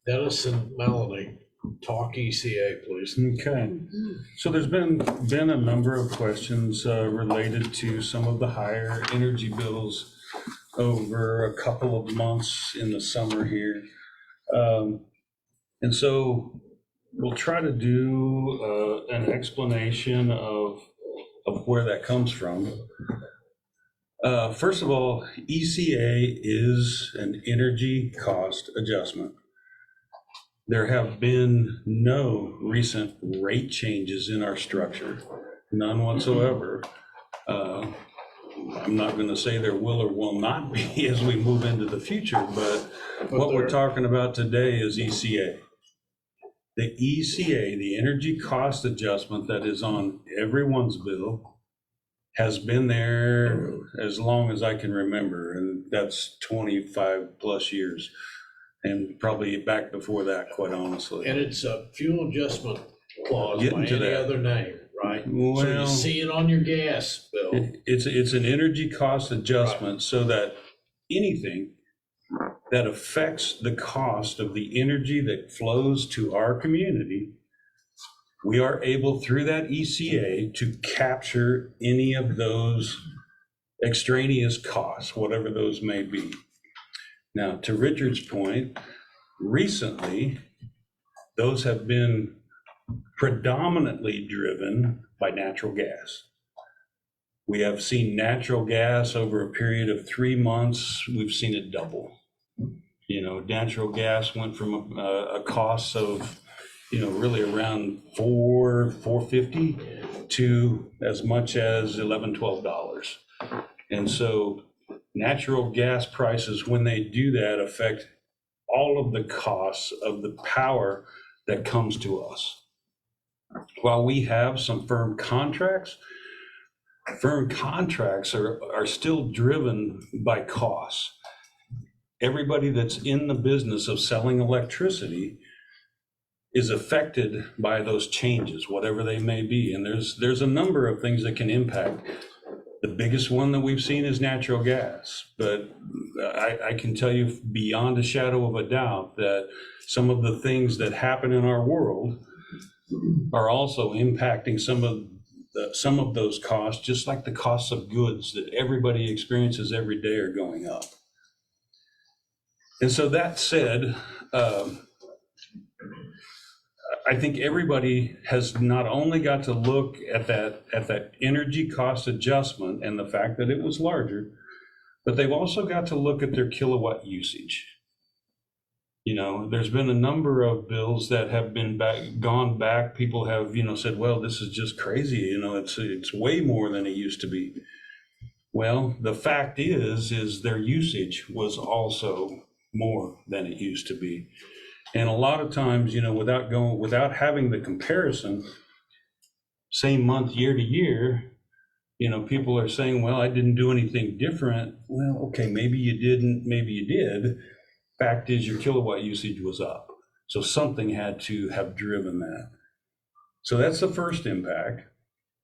Dennis and Melanie, talk ECA, please. Okay, so there's been a number of questions related to some of the higher energy bills over a couple of months in the summer here. And so we'll try to do an explanation of where that comes from. First of all, ECA is an energy cost adjustment. There have been no recent rate changes in our structure, none whatsoever. I'm not going to say there will or will not be as we move into the future, but what we're talking about today is ECA. The ECA, the energy cost adjustment that is on everyone's bill, has been there as long as I can remember, and that's 25 plus years. And probably back before that, quite honestly. And it's a fuel adjustment clause Getting by to any that. other name, right? So you Well, see it on your gas bill. it's an energy cost adjustment so that anything that affects the cost of the energy that flows to our community, we are able through that ECA to capture any of those extraneous costs, whatever those may be. Now, to Richard's point, recently, those have been predominantly driven by natural gas. We have seen natural gas over a period of 3 months, we've seen it double. You know, natural gas went from a cost of, you know, really around $4.50 to as much as $11, $12. And so natural gas prices, when they do that, affect all of the costs of the power that comes to us. While we have some firm contracts are still driven by costs. Everybody that's in the business of selling electricity is affected by those changes, whatever they may be. And there's a number of things that can impact. The biggest one that we've seen is natural gas, but I can tell you beyond a shadow of a doubt that some of the things that happen in our world are also impacting some of those costs, just like the costs of goods that everybody experiences every day are going up. And so that said, I think everybody has not only got to look at that energy cost adjustment and the fact that it was larger, but they've also got to look at their kilowatt usage. You know, there's been a number of bills that have been gone back. People have, you know, said, well, this is just crazy. You know, it's way more than it used to be. Well, the fact is their usage was also more than it used to be. And a lot of times, you know, without having the comparison, same month, year to year, you know, people are saying, well, I didn't do anything different. Well, okay, maybe you didn't, maybe you did. Fact is, your kilowatt usage was up. So something had to have driven that. So that's the first impact.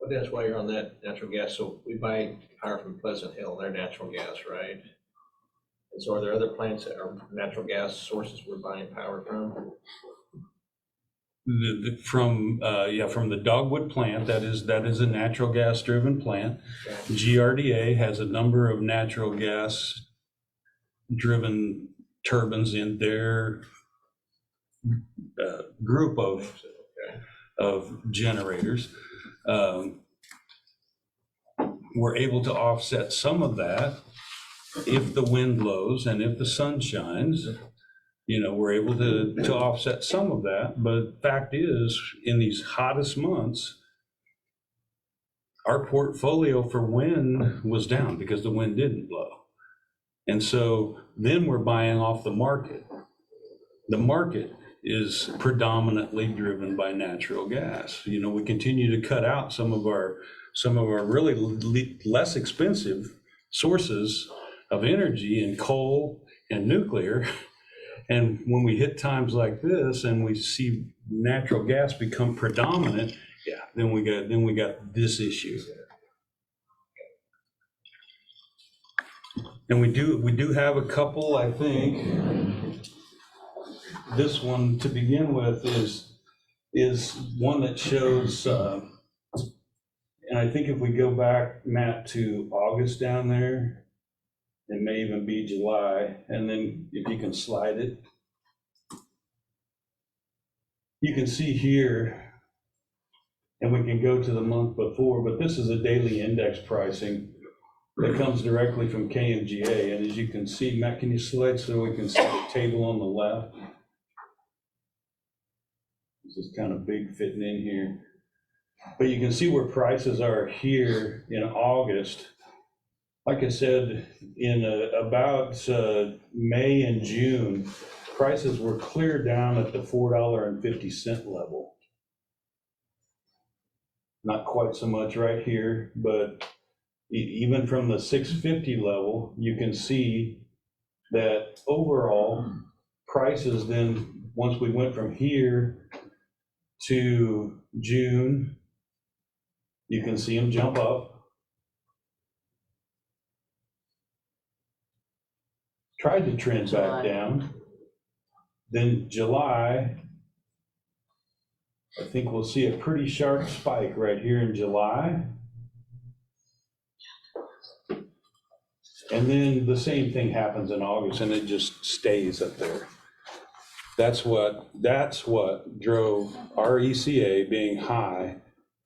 But that's why you're on that natural gas. So we buy power from Pleasant Hill, they're natural gas, right? And so are there other plants that are natural gas sources we're buying power from? From the Dogwood plant, that is a natural gas driven plant. Okay. GRDA has a number of natural gas driven turbines in their group of generators. We're able to offset some of that if the wind blows and if the sun shines. You know, we're able to offset some of that, but fact is, in these hottest months, our portfolio for wind was down because the wind didn't blow. And so then we're buying off the market. The market is predominantly driven by natural gas. You know, we continue to cut out some of our really less expensive sources of energy in coal and nuclear. And when we hit times like this and we see natural gas become predominant, then we got this issue. And we do have a couple, I think, this one to begin with is one that shows, and I think if we go back, Matt, to August down there, it may even be July, and then if you can slide it, you can see here, and we can go to the month before, but this is a daily index pricing that comes directly from KMGA. And as you can see, Matt, can you slide so we can see the table on the left? This is kind of big fitting in here. But you can see where prices are here in August. Like I said, in about May and June, prices were clear down at the $4.50 level. Not quite so much right here, but even from the 650 level, you can see that overall prices then, once we went from here to June, you can see them jump up. Tried to trend back down. Then July, I think we'll see a pretty sharp spike right here in July. And then the same thing happens in August, and it just stays up there. That's what drove our ECA being high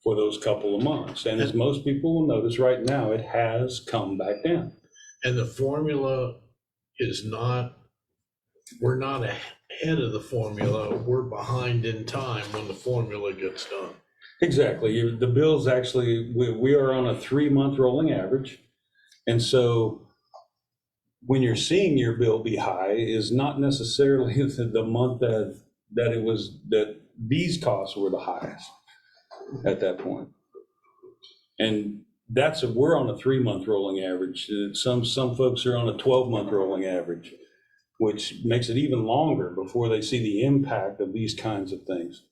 for those couple of months. And as most people will notice right now, it has come back down. And the formula is not, we're not ahead of the formula, we're behind in time when the formula gets done. Exactly. The bills actually, we are on a 3-month rolling average. And so when you're seeing your bill be high is not necessarily the month that these costs were the highest at that point. And we're on a 3-month rolling average. Some folks are on a 12-month rolling average, which makes it even longer before they see the impact of these kinds of things.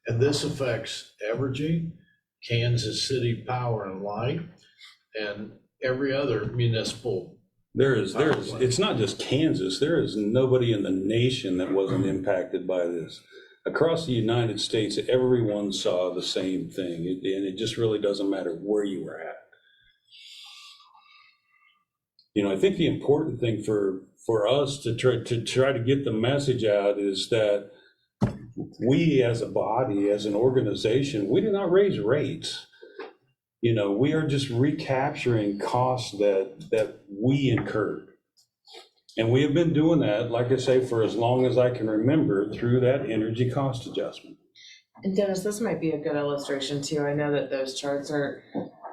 And this affects Evergy, Kansas City Power and Light, and every other municipal. It's not just Kansas. There is nobody in the nation that wasn't impacted by this. Across the United States, everyone saw the same thing, and it just really doesn't matter where you were at. You know, I think the important thing for us to try to get the message out is that we as a body, as an organization, we did not raise rates. You know, we are just recapturing costs that we incurred. And we have been doing that, like I say, for as long as I can remember through that energy cost adjustment. And Dennis, this might be a good illustration too. I know that those charts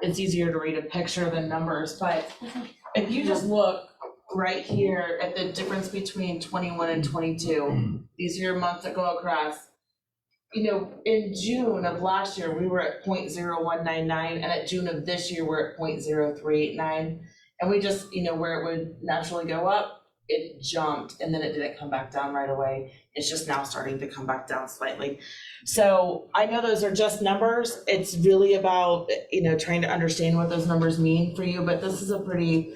it's easier to read a picture than numbers, but if you just look right here at the difference between 21 and 22, these are your months that go across. You know, in June of last year, we were at 0.0199, and at June of this year, we're at 0.0389. And we just, you know, where it would naturally go up, it jumped, and then it didn't come back down right away. It's just now starting to come back down slightly. So I know those are just numbers. It's really about, you know, trying to understand what those numbers mean for you, but this is a pretty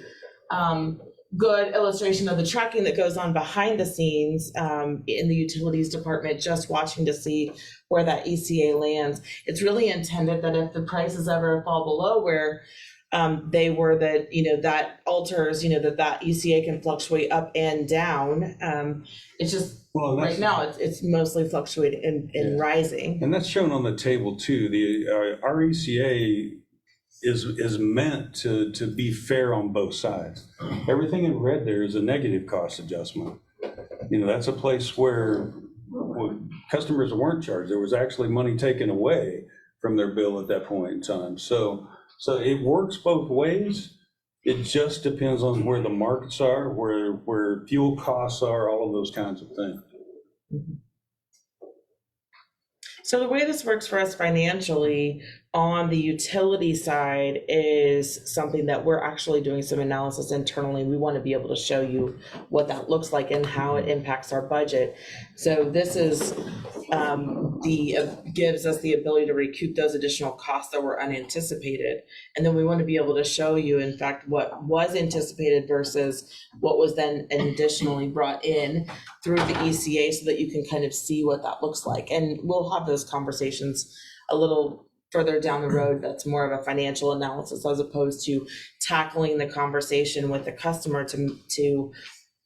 good illustration of the tracking that goes on behind the scenes in the utilities department, just watching to see where that ECA lands. It's really intended that if the prices ever fall below where they were, that, you know, that alters, you know, that ECA can fluctuate up and down. It's just, right now, it's mostly fluctuating and rising. And that's shown on the table too. Our ECA is meant to be fair on both sides. Everything in red there is a negative cost adjustment. You know, that's a place where customers weren't charged. There was actually money taken away from their bill at that point in time. So it works both ways. It just depends on where the markets are, where fuel costs are, all of those kinds of things. So the way this works for us financially, on the utility side is something that we're actually doing some analysis internally. We want to be able to show you what that looks like and how it impacts our budget. So this is gives us the ability to recoup those additional costs that were unanticipated. And then we want to be able to show you, in fact, what was anticipated versus what was then additionally brought in through the ECA, so that you can kind of see what that looks like. And we'll have those conversations a little further down the road. That's more of a financial analysis as opposed to tackling the conversation with the customer to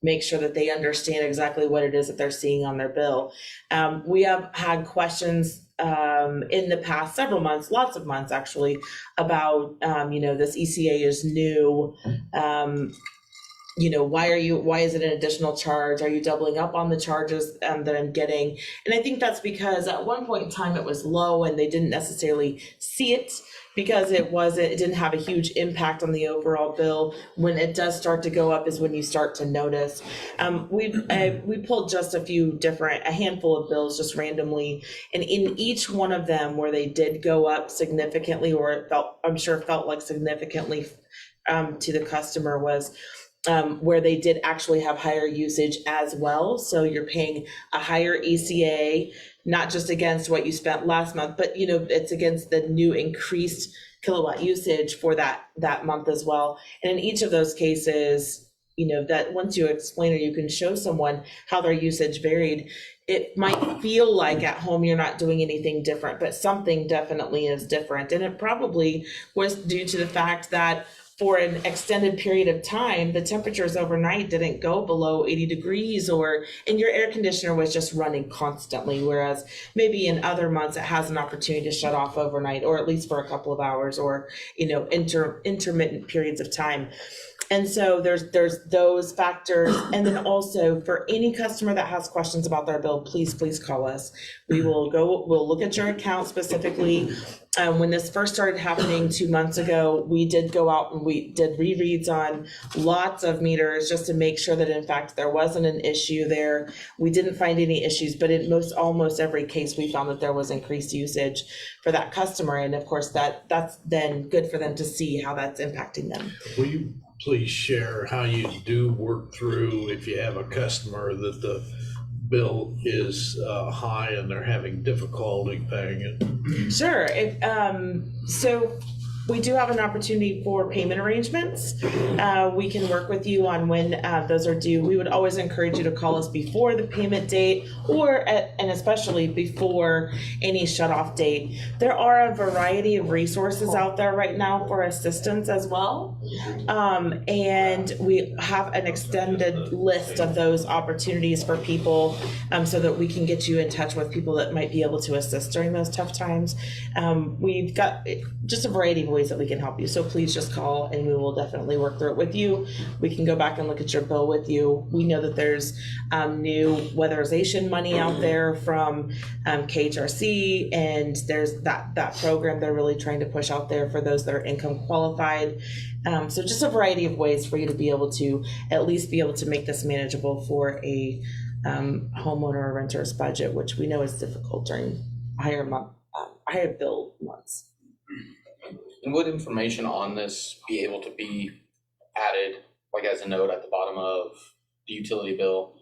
make sure that they understand exactly what it is that they're seeing on their bill. We have had questions in the past several months, lots of months actually, about this ECA is new. Why is it an additional charge? Are you doubling up on the charges that I'm getting? And I think that's because at one point in time it was low and they didn't necessarily see it because it didn't have a huge impact on the overall bill. When it does start to go up is when you start to notice. We pulled just a handful of bills just randomly, and in each one of them where they did go up significantly, or it felt like significantly to the customer, was where they did actually have higher usage as well. So you're paying a higher ECA, not just against what you spent last month, but it's against the new increased kilowatt usage for that month as well. And in each of those cases, that once you explain or you can show someone how their usage varied, it might feel like at home you're not doing anything different, but something definitely is different. And it probably was due to the fact that for an extended period of time, the temperatures overnight didn't go below 80 degrees, and your air conditioner was just running constantly. Whereas maybe in other months it has an opportunity to shut off overnight, or at least for a couple of hours, or intermittent periods of time. And so there's those factors. And then also, for any customer that has questions about their bill, please call us. We'll look at your account specifically. When this first started happening 2 months ago, we did go out and we did rereads on lots of meters just to make sure that in fact there wasn't an issue there. We didn't find any issues, but in almost every case we found that there was increased usage for that customer. And of course that's then good for them to see how that's impacting them. Will you please share how you do work through if you have a customer that the bill is high and they're having difficulty paying it? Sure. So we do have an opportunity for payment arrangements. We can work with you on when those are due. We would always encourage you to call us before the payment date, and especially before any shut-off date. There are a variety of resources out there right now for assistance as well. And we have an extended list of those opportunities for people so that we can get you in touch with people that might be able to assist during those tough times. We've got just a variety of ways that we can help you. So please just call and we will definitely work through it with you. We can go back and look at your bill with you. We know that there's new weatherization money out there from KHRC, and there's that program they're really trying to push out there for those that are income qualified. So just a variety of ways for you to be able to at least be able to make this manageable for a homeowner or renter's budget, which we know is difficult during higher bill months. And would information on this be able to be added, like as a note at the bottom of the utility bill,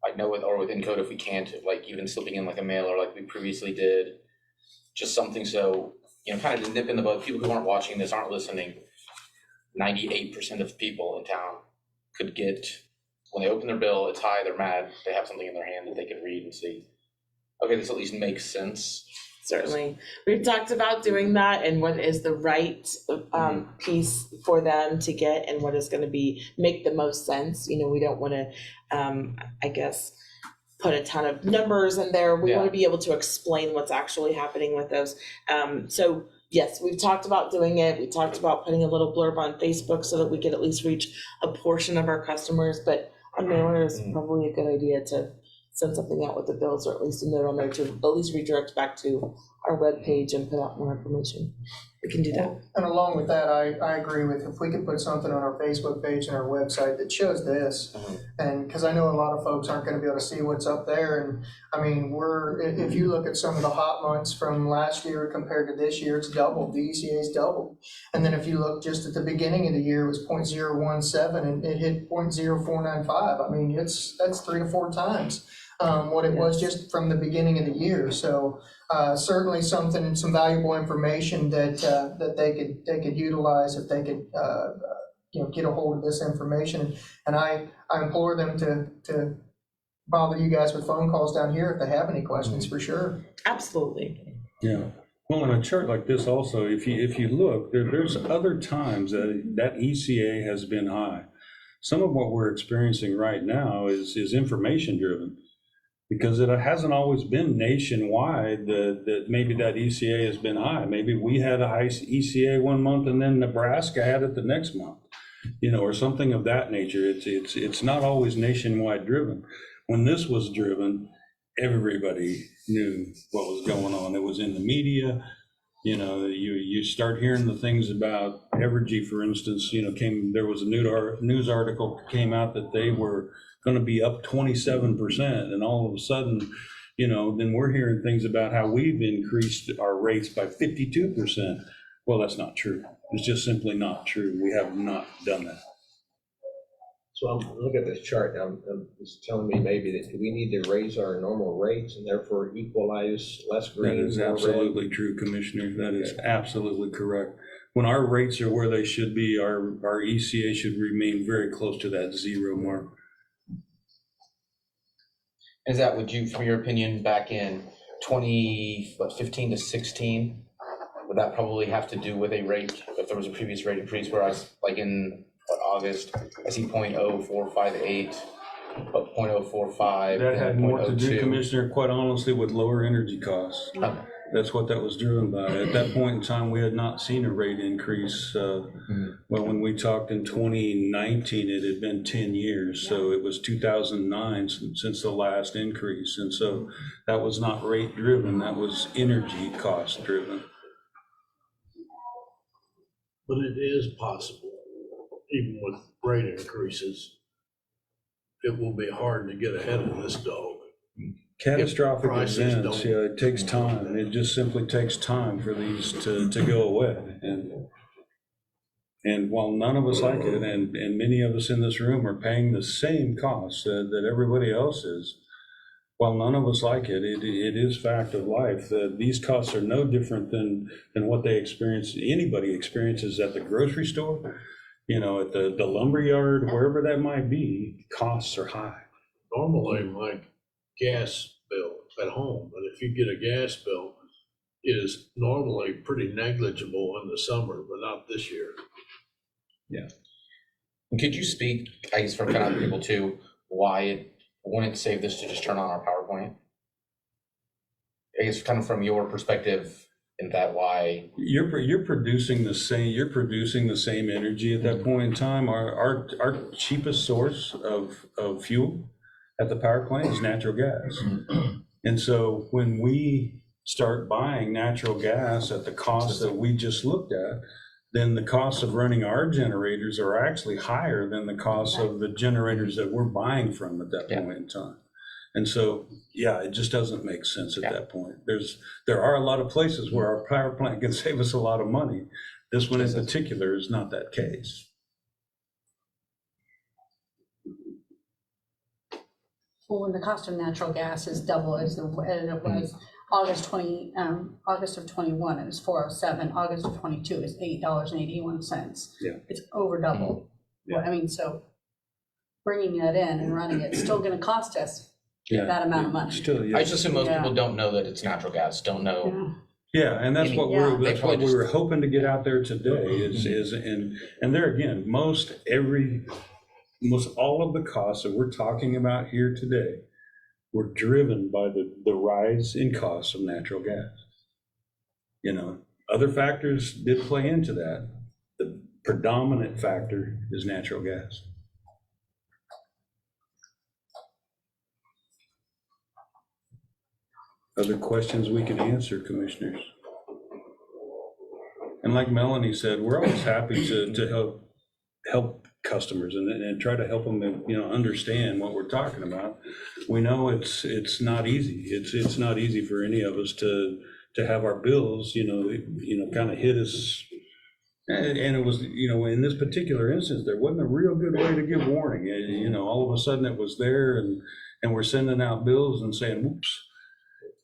like within code if we can't, like even slipping in like a mailer like we previously did, just something so, kind of to nip in the bud. People who aren't watching this, aren't listening, 98% of people in town could get, when they open their bill, it's high, they're mad, they have something in their hand that they can read and see, okay, this at least makes sense. Certainly. We've talked about doing that and what is the right piece for them to get and what is going to make the most sense. We don't want to, put a ton of numbers in there. We want to be able to explain what's actually happening with those. So yes, we've talked about doing it. We talked about putting a little blurb on Facebook so that we could at least reach a portion of our customers, but a mailer is probably a good idea to send something out with the bills, or at least a note on there to at least redirect back to our webpage and put out more information. we can do that. And along with that, I agree with, if we could put something on our Facebook page and our website that shows this, and, because I know a lot of folks aren't gonna be able to see what's up there, and, I mean, if you look at some of the hot months from last year compared to this year, it's doubled, the ECA's doubled. And then if you look just at the beginning of the year, it was 0.017, and it hit 0.0495, I mean, that's 3 to 4 times what it was just from the beginning of the year, so certainly some valuable information that they could utilize if they could get a hold of this information. And I implore them to bother you guys with phone calls down here if they have any questions, for sure. Absolutely. Yeah. Well, on a chart like this also, if you look, there's other times that ECA has been high. Some of what we're experiencing right now is information driven, because it hasn't always been nationwide that maybe that ECA has been high. Maybe we had a high ECA one month and then Nebraska had it the next month, or something of that nature. It's not always nationwide driven. When this was driven, everybody knew what was going on. It was in the media. You start hearing the things about Evergy, for instance. There was a news article came out that they were going to be up 27%, and all of a sudden, then we're hearing things about how we've increased our rates by 52%. Well, that's not true. It's just simply not true. We have not done that. So I'm looking at this chart, and it's telling me maybe that we need to raise our normal rates and therefore equalize less green. That is more red. absolutely true, Commissioner. That is absolutely correct. When our rates are where they should be, our ECA should remain very close to that 0 mark. Is that, would you, from your opinion, back in 15 to 16, would that probably have to do with a rate, if there was a previous rate increase where like in August, I see 0.0458, but 0.045. That had more to do, 0.02. Commissioner, quite honestly, with lower energy costs. Okay. That's what that was driven by. At that point in time, we had not seen a rate increase. Well, when we talked in 2019, it had been 10 years. So it was 2009 since the last increase. And so that was not rate driven, that was energy cost driven. But it is possible, even with rate increases, it will be hard to get ahead of this dog. Catastrophic Prices events, don't- it takes time. It just simply takes time for these to go away. And while none of us like it, and many of us in this room are paying the same costs that everybody else is, while none of us like it, it is fact of life that these costs are no different than what anybody experiences at the grocery store, at the lumber yard, wherever that might be. Costs are high. Normally, my gas bill at home, and if you get a gas bill, is normally pretty negligible in the summer, but not this year. Yeah. And could you speak, I guess, for kind of people too, why it wouldn't save this to just turn on our PowerPoint? I guess kind of from your perspective, in that why You're producing the same energy at that point in time. Our cheapest source of fuel at the power plant is natural gas. And so when we start buying natural gas at the cost that we just looked at, then the costs of running our generators are actually higher than the cost of the generators that we're buying from at that point in time. And so, yeah, it just doesn't make sense at that point. There are a lot of places where our power plant can save us a lot of money. This one in particular is not that case. Well, when the cost of natural gas is double as it was August of 21, it was 407. August of 22 is $8.81. Yeah. It's over double. Yeah. I mean, so bringing that in and running it's still going to cost us that amount of money. Still, yeah. I just assume most people don't know that it's natural gas, don't know. Yeah. Yeah, and that's what Yeah. we were hoping to get out there today is and there again, most all of the costs that we're talking about here today were driven by the rise in costs of natural gas. Other factors did play into that. The predominant factor is natural gas. Other questions we can answer, commissioners? like Melanie said, we're always happy to help customers and try to help them, understand what we're talking about. We know it's not easy. It's not easy for any of us to have our bills, kind of hit us. And it was, in this particular instance, there wasn't a real good way to give warning. All of a sudden it was there, and we're sending out bills and saying, whoops,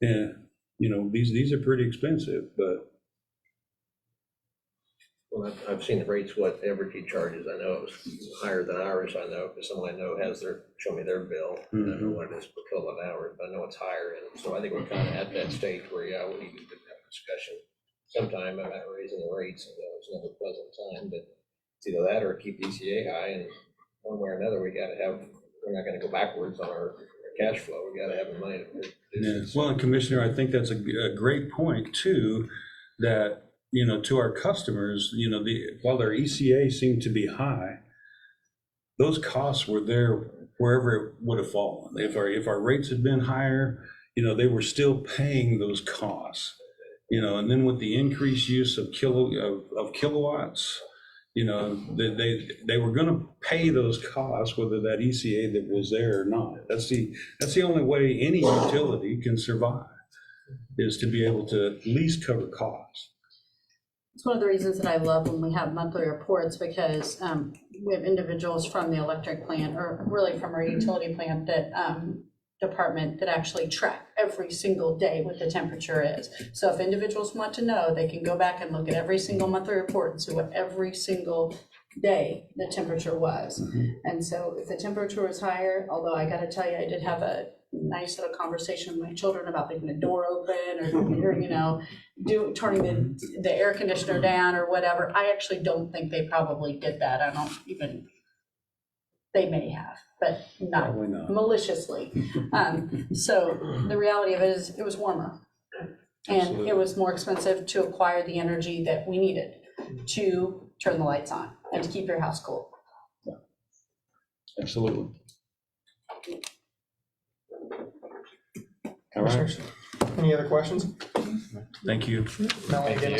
yeah, these are pretty expensive, but. Well, I've seen the rates, what Evergy charges. I know it was higher than ours, I know, because someone I know show me their bill. I don't know what it is per kilowatt hour, but I know it's higher. And so I think we're kind of at that stage where, yeah, we need to have a discussion sometime about raising the rates. It's never a pleasant time, but it's either that or keep ECA high, and one way or another, we're not gonna go backwards on our cash flow. We gotta have the money to produce it. Well, and Commissioner, I think that's a great point too, that, to our customers, while their ECA seemed to be high, those costs were there wherever it would have fallen. If our rates had been higher, they were still paying those costs. And then with the increased use of kilowatts, they were going to pay those costs, whether that ECA that was there or not. That's the only way any utility can survive, is to be able to at least cover costs. It's one of the reasons that I love when we have monthly reports, because we have individuals from the electric plant, or really from our utility plant, that department that actually track every single day what the temperature is. So if individuals want to know, they can go back and look at every single monthly report and see what every single day the temperature was. And so if the temperature was higher, although I gotta tell you, I did have a nice little conversation with my children about leaving the door open or turning the air conditioner down or whatever. I actually don't think they probably did that. They may have, but not maliciously. So the reality of it is, it was warmer. And Absolutely. It was more expensive to acquire the energy that we needed to turn the lights on and to keep your house cool. Absolutely. All right. Any other questions? Thank you. Melanie, again,